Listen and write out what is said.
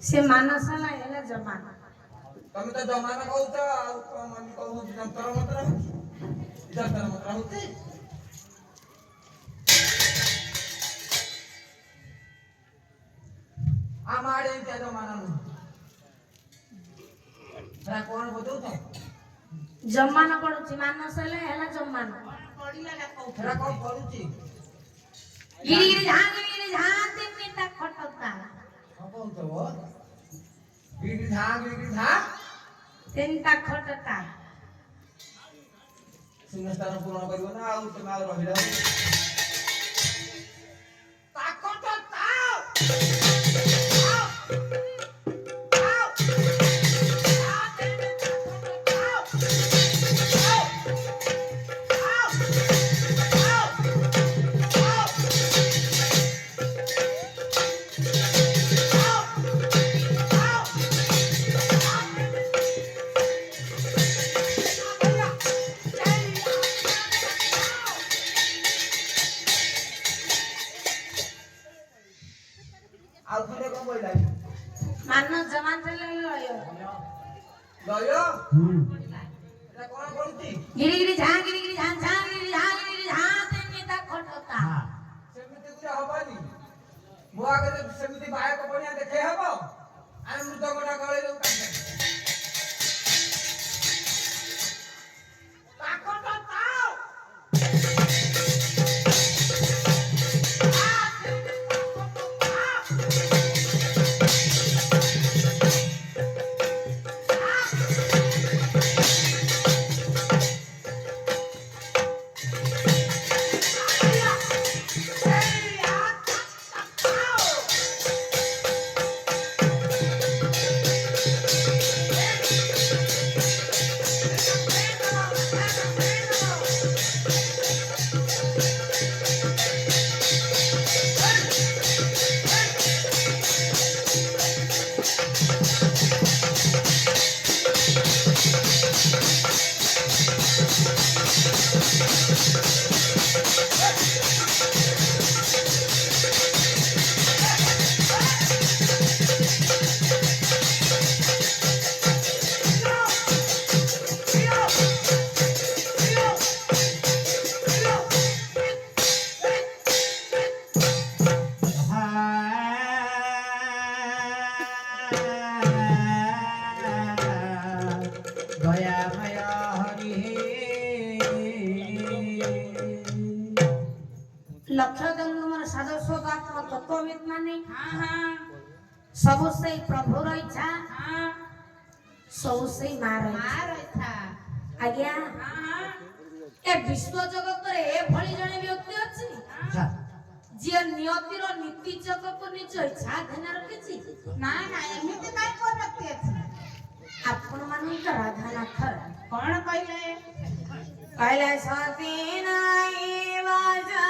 से मानस ना एला जमाना તમે તો જમાના કહો છો ଆଉ କଣ ମନି કહୁ ଯନ୍ତ୍ର ମନ୍ତ୍ର ଯନ୍ତ୍ର ମନ୍ତ୍ର ହଉଛି ଆମ ଆଡେ ଏମିତିଆ ଜମାନା ନୁହଁ ହେରା କଣ ବଦଉଛ ଜମାନା ପଡୁଛି ମାନସ ହେଲେ ହେଲା ଜମାନା ହେରା କଣ କରୁଛି ଗିରି ଝାଁ ତିନିଟା ଖଟତା କହୁଛ ଗିରି ଝାଁ ତିନିଟା ଖଟତା ଶୂନ୍ୟସ୍ଥାନ ପୂରଣ କରିବ ନା ଆଉ ତମେ ଆଉ ରହିଲା ମାନ ଜମାନ ଥିଲେ ଲୟ ଲୟ ଏଟା କଣ କରୁଛି? ଗିରି ଝା ଗିରି ଝା ଝା ଗିରି ଝା ତେନି ତା ଖଟତା ସେମିତି କିଛି ହବନି। ମୋ ଆଗରେ ସେମିତି ବାୟକ ବଣିଆ ଦେଖେଇ ହବ? ଆମେ ମୃଦଙ୍ଗଟା ଗଳେଇ ଦଉ କାହିଁକି? लक्ष्य तुम साधस्वतात्म तत्वविद माने सब से प्रभु इच्छा सब से मार इच्छा आज्ञा ए विश्व जगत रे ए भली जणे व्यक्ति अछि जे नियतिर नीति जग को निज इच्छा ध्यान रखिछि ना ना एमिति काई को व्यक्ति अछि आपण माने का राधानाथ कोन कहले कहले सती नाई बाजा